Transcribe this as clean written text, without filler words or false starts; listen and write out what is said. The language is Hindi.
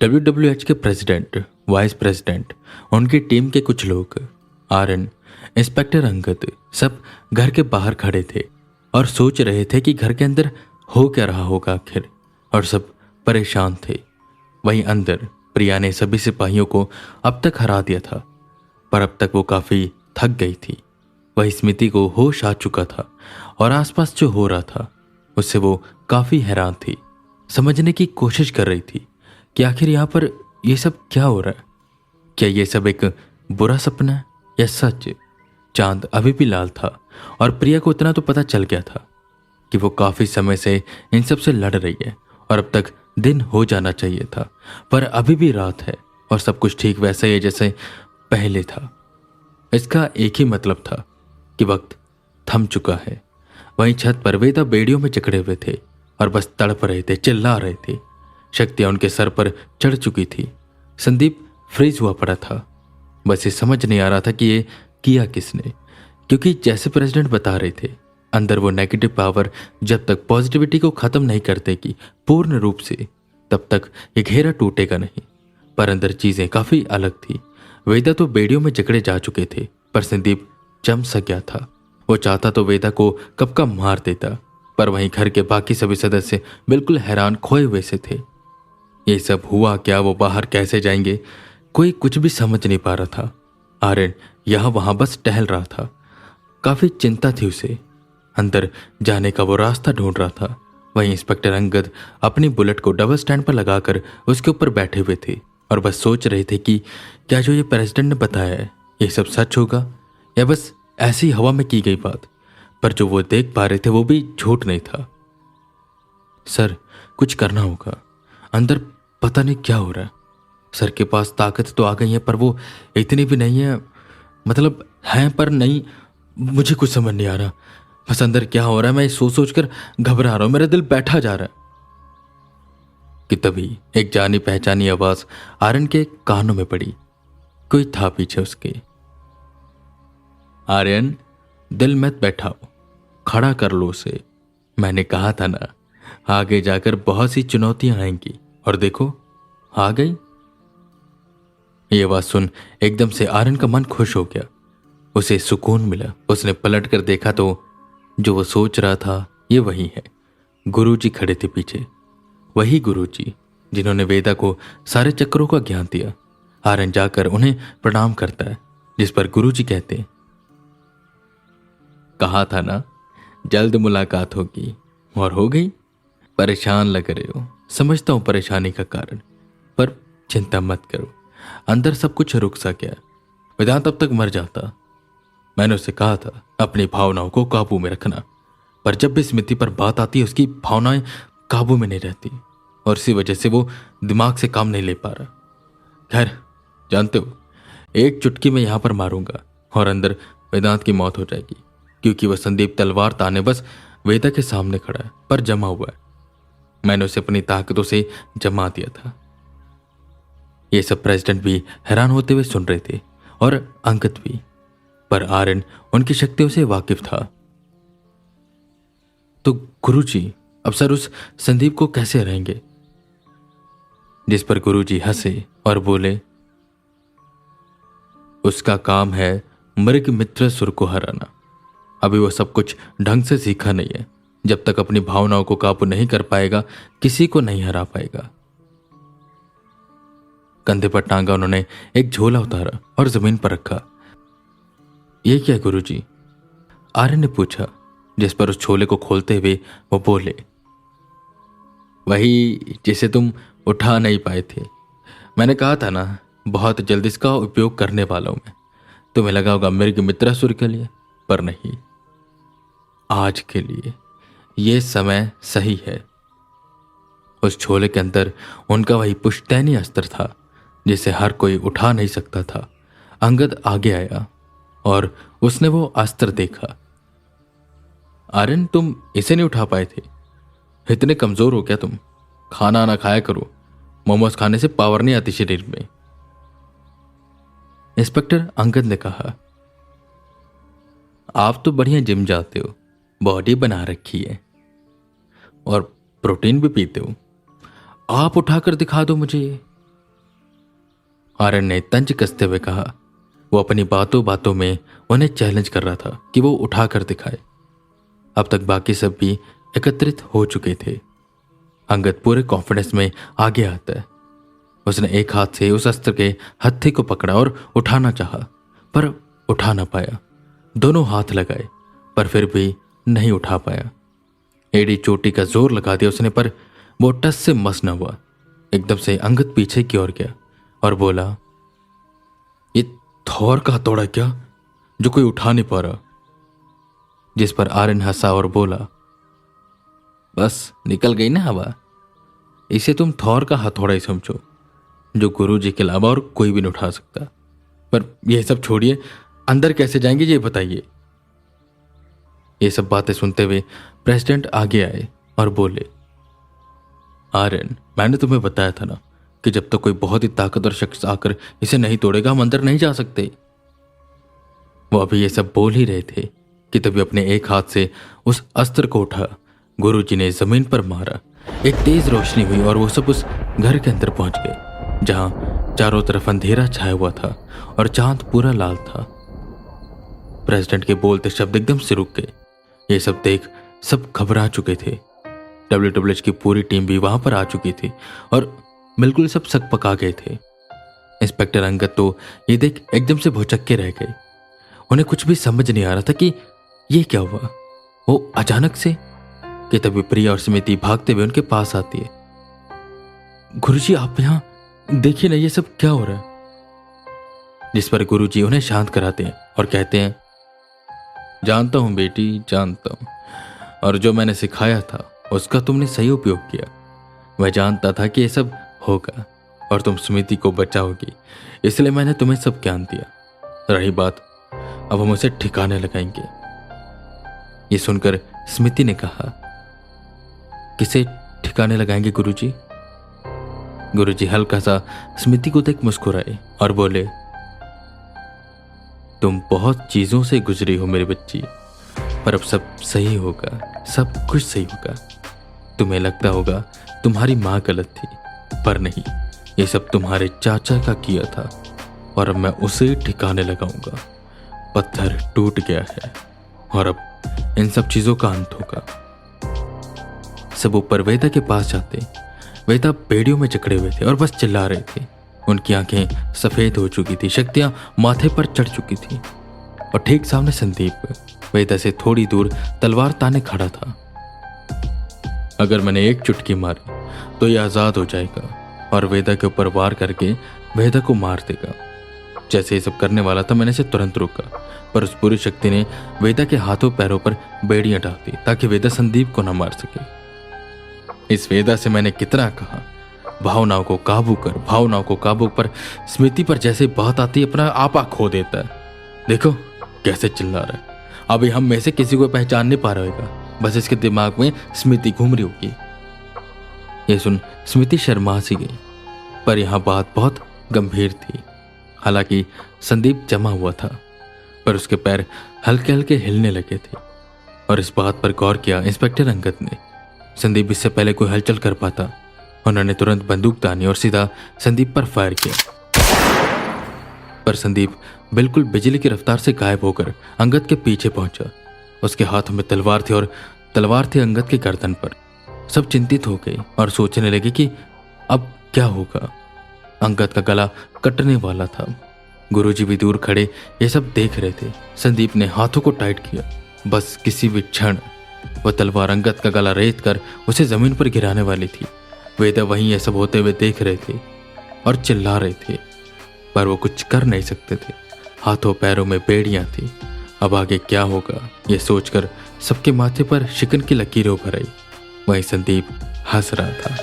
WWH के प्रेसिडेंट, वाइस प्रेसिडेंट, उनकी टीम के कुछ लोग, आरएन, इंस्पेक्टर अंगद, सब घर के बाहर खड़े थे और सोच रहे थे कि घर के अंदर हो क्या रहा होगा आखिर, और सब परेशान थे। वहीं अंदर प्रिया ने सभी सिपाहियों को अब तक हरा दिया था, पर अब तक वो काफी थक गई थी। वही स्मृति को होश आ चुका था और आसपास जो हो रहा था उससे वो काफी हैरान थी। समझने की कोशिश कर रही थी कि आखिर यहाँ पर ये सब क्या हो रहा है। क्या ये सब एक बुरा सपना है या सच? चांद अभी भी लाल था और प्रिया को इतना तो पता चल गया था कि वो काफी समय से इन सब से लड़ रही है और अब तक दिन हो जाना चाहिए था, पर अभी भी रात है और सब कुछ ठीक वैसा ही है जैसे पहले था। इसका एक ही मतलब था कि वक्त थम चुका है। वहीं छत पर वेदा बेड़ियों में जकड़े हुए थे और बस तड़प रहे थे, चिल्ला रहे थे। शक्तियां उनके सर पर चढ़ चुकी थी। संदीप फ्रीज हुआ पड़ा था। बस ये समझ नहीं आ रहा था कि ये किया किसने, क्योंकि जैसे प्रेसिडेंट बता रहे थे अंदर वो नेगेटिव पावर जब तक पॉजिटिविटी को खत्म नहीं करते कि पूर्ण रूप से, तब तक ये घेरा टूटेगा नहीं। पर अंदर चीजें काफी अलग थी। वेदा तो बेड़ियों में जकड़े जा चुके थे, पर संदीप जम सा गया था। वो चाहता तो वेदा को कब का मार देता, पर वहीं घर के बाकी सभी सदस्य बिल्कुल हैरान खोए हुए से थे। ये सब हुआ क्या, वो बाहर कैसे जाएंगे, कोई कुछ भी समझ नहीं पा रहा था। आर्यन यहां वहां बस टहल रहा था। काफी चिंता थी उसे। अंदर जाने का वो रास्ता ढूंढ रहा था। वहीं इंस्पेक्टर अंगद अपनी बुलेट को डबल स्टैंड पर लगाकर उसके ऊपर बैठे हुए थे और बस सोच रहे थे कि क्या जो ये प्रेसिडेंट ने बताया है ये सब सच होगा या बस ऐसी हवा में की गई बात। पर जो वो देख पा रहे थे वो भी झूठ नहीं था। सर, कुछ करना होगा। अंदर पता नहीं क्या हो रहा है। सर के पास ताकत तो आ गई है पर वो इतनी भी नहीं है, मतलब है पर नहीं। मुझे कुछ समझ नहीं आ रहा। बस अंदर क्या हो रहा है मैं सोच सोच कर घबरा रहा हूं। मेरा दिल बैठा जा रहा है। कि तभी एक जानी पहचानी आवाज आर्यन के कानों में पड़ी। कोई था पीछे उसके। आर्यन, दिल मत बैठाओ, खड़ा कर लो उसे। मैंने कहा था ना, आगे जाकर बहुत सी चुनौतियां आएंगी, और देखो आ गई। ये आवाज सुन एकदम से आर्यन का मन खुश हो गया। उसे सुकून मिला। उसने पलट कर देखा तो जो वो सोच रहा था ये वही है। गुरुजी खड़े थे पीछे। वही गुरुजी जिन्होंने वेदा को सारे चक्रों का ज्ञान दिया। आर्यन जाकर उन्हें प्रणाम करता है, जिस पर गुरुजी कहते हैं, कहा था ना जल्द मुलाकात होगी, और हो गई। परेशान लग रहे हो, समझता हूं परेशानी का कारण, पर चिंता मत करो। अंदर सब कुछ रुक सा गया। वेदांत अब तक मर जाता। मैंने उसे कहा था अपनी भावनाओं को काबू में रखना, पर जब भी स्मृति पर बात आती है उसकी भावनाएं काबू में नहीं रहती और इसी वजह से वो दिमाग से काम नहीं ले पा रहा। खैर, जानते हो, एक चुटकी में यहां पर मारूंगा और अंदर वेदांत की मौत हो जाएगी, क्योंकि वह संदीप तलवार ताने बस वेदा के सामने खड़ा है, पर जमा हुआ है। मैंने उसे अपनी ताकतों से जमा दिया था। ये सब प्रेसिडेंट भी हैरान होते हुए सुन रहे थे और अंकित भी, पर आर्यन उनकी शक्तियों से वाकिफ था। तो गुरुजी, अब सर उस संदीप को कैसे रहेंगे? जिस पर गुरुजी हंसे और बोले, उसका काम है मृग मित्र सुर को हराना। अभी वो सब कुछ ढंग से सीखा नहीं है। जब तक अपनी भावनाओं को काबू नहीं कर पाएगा किसी को नहीं हरा पाएगा। कंधे पर टांगा उन्होंने एक झोला उतारा और जमीन पर रखा। ये क्या गुरुजी? आर्यन ने पूछा, जिस पर उस झोले को खोलते हुए वो बोले, वही जिसे तुम उठा नहीं पाए थे। मैंने कहा था ना, बहुत जल्द इसका उपयोग करने वाला हूं मैं। तुम्हें लगा होगा मृग मित्रासुर के लिए, पर नहीं, आज के लिए यह समय सही है। उस झोले के अंदर उनका वही पुश्तैनी अस्त्र था जिसे हर कोई उठा नहीं सकता था। अंगद आगे आया और उसने वो अस्त्र देखा। आर्यन, तुम इसे नहीं उठा पाए थे? इतने कमजोर हो क्या तुम? खाना ना खाया करो, मोमोज खाने से पावर नहीं आती शरीर में। इंस्पेक्टर अंगद ने कहा, आप तो बढ़िया जिम जाते हो, बॉडी बना रखी है और प्रोटीन भी पीते हो। आप उठाकर दिखा दो मुझे ये। आर्यन ने तंज कसते हुए कहा। वो अपनी बातों बातों में उन्हें चैलेंज कर रहा था कि वो उठा कर दिखाए। अब तक बाकी सब भी एकत्रित हो चुके थे। अंगद पूरे कॉन्फिडेंस में आगे आता है। उसने एक हाथ से उस अस्त्र के हत्थे को पकड़ा और उठाना चाहा, पर उठा ना पाया। दोनों हाथ लगाए पर फिर भी नहीं उठा पाया। एड़ी चोटी का जोर लगा दिया उसने, पर वो टस से मस न हुआ। एकदम से अंगद पीछे की ओर गया और बोला, ये थौर का हथौड़ा क्या जो कोई उठा नहीं पा रहा? जिस पर आर्यन हंसा और बोला, बस निकल गई ना हवा, इसे तुम थौर का हथौड़ा ही समझो जो गुरुजी के अलावा और कोई भी नहीं उठा सकता। पर यह सब छोड़िए, अंदर कैसे जाएंगे ये बताइए। ये सब बातें सुनते हुए प्रेसिडेंट आगे आए और बोले, आर्यन, मैंने तुम्हें बताया था ना कि जब तक कोई बहुत ही ताकतवर शख्स आकर इसे नहीं तोड़ेगा हम अंदर नहीं जा सकते। वो अभी ये सब बोल ही रहे थे कि तभी अपने एक हाथ से उस अस्त्र को उठा गुरुजी ने जमीन पर मारा। एक तेज रोशनी हुई और वो सब उस घर के अंदर पहुंच गए जहां चारों तरफ अंधेरा छाया हुआ था और चांद पूरा लाल था। प्रेसिडेंट के बोलते शब्द एकदम से रुक गए। ये सब देख सब घबरा चुके थे। WWH की पूरी टीम भी वहां पर आ चुकी थी और बिल्कुल सब सक पका गए थे। इंस्पेक्टर अंगद तो ये देख एकदम से भौचक्के रह गए। उन्हें कुछ भी समझ नहीं आ रहा था कि ये क्या हुआ। वो अचानक से कि तभी प्रिया और स्मृति भागते हुए उनके पास आती है। गुरुजी आप यहां देखिए ना, ये सब क्या हो रहा है। जिस पर गुरुजी उन्हें शांत कराते हैं और कहते हैं, जानता हूं बेटी, जानता हूं, और जो मैंने सिखाया था उसका तुमने सही उपयोग किया। मैं जानता था कि ये सब होगा और तुम स्मृति को बचाओगी, इसलिए मैंने तुम्हें सब ज्ञान दिया। रही बात, अब हम उसे ठिकाने लगाएंगे। ये सुनकर स्मृति ने कहा, किसे ठिकाने लगाएंगे गुरुजी? गुरुजी हल्का सा स्मृति को देख मुस्कुराए और बोले, तुम बहुत चीजों से गुजरी हो मेरी बच्ची, पर अब सब सही होगा, सब कुछ सही होगा। तुम्हें लगता होगा तुम्हारी माँ गलत थी, पर नहीं, ये सब तुम्हारे चाचा का किया था और अब मैं उसे ठिकाने लगाऊंगा। पत्थर टूट गया है और अब इन सब चीजों का अंत होगा। सब ऊपर वेदा के पास जाते। वेदा बेड़ियों में जकड़े हुए थे और बस चिल्ला रहे थे। उनकी आंखें सफेद हो चुकी थी, शक्तियां माथे पर चढ़ चुकी थी। और ठीक सामने संदीप वेदा से थोड़ी दूर तलवार ताने खड़ा था। अगर मैंने एक चुटकी मारी तो यह आजाद हो जाएगा और वेदा के ऊपर वार करके वेदा को मार देगा। जैसे ये सब करने वाला था मैंने इसे तुरंत रोका, पर उस पूरी शक्ति ने वेदा के हाथों पैरों पर बेड़ियां डाल दी ताकि वेदा संदीप को न मार सके। इस वेदा से मैंने कितना कहा, भावनाओं को काबू कर, भावनाओं को काबू पर। स्मृति पर जैसे बात आती अपना आपा खो देता है। देखो कैसे चिल्ला रहा है। अभी हम में से किसी को पहचान नहीं पा रहेगा, बस इसके दिमाग में स्मृति घूम रही होगी। ये सुन स्मृति शर्मा सी गई, पर यहां बात बहुत गंभीर थी। हालांकि संदीप जमा हुआ था, पर उसके पैर हल्के हल्के हिलने लगे थे और इस बात पर गौर किया इंस्पेक्टर अंगद ने। संदीप इससे पहले कोई हलचल कर पाता, उन्होंने तुरंत बंदूक तानी और सीधा संदीप पर फायर किया। पर संदीप बिल्कुल बिजली की रफ्तार से गायब होकर अंगद के पीछे पहुंचा। उसके हाथों में तलवार थी और तलवार थी अंगद के गर्दन पर। सब चिंतित हो गए और सोचने लगे कि अब क्या होगा। अंगद का गला कटने वाला था। गुरुजी भी दूर खड़े ये सब देख रहे थे। संदीप ने हाथों को टाइट किया, बस किसी भी क्षण वह तलवार अंगद का गला रेत कर उसे जमीन पर गिराने वाली थी। वेदा वहीं यह सब होते हुए देख रहे थे और चिल्ला रहे थे, पर वो कुछ कर नहीं सकते थे। हाथों पैरों में बेड़ियां थी। अब आगे क्या होगा ये सोचकर सबके माथे पर शिकन की लकीरें उभर आई। वहीं संदीप हंस रहा था।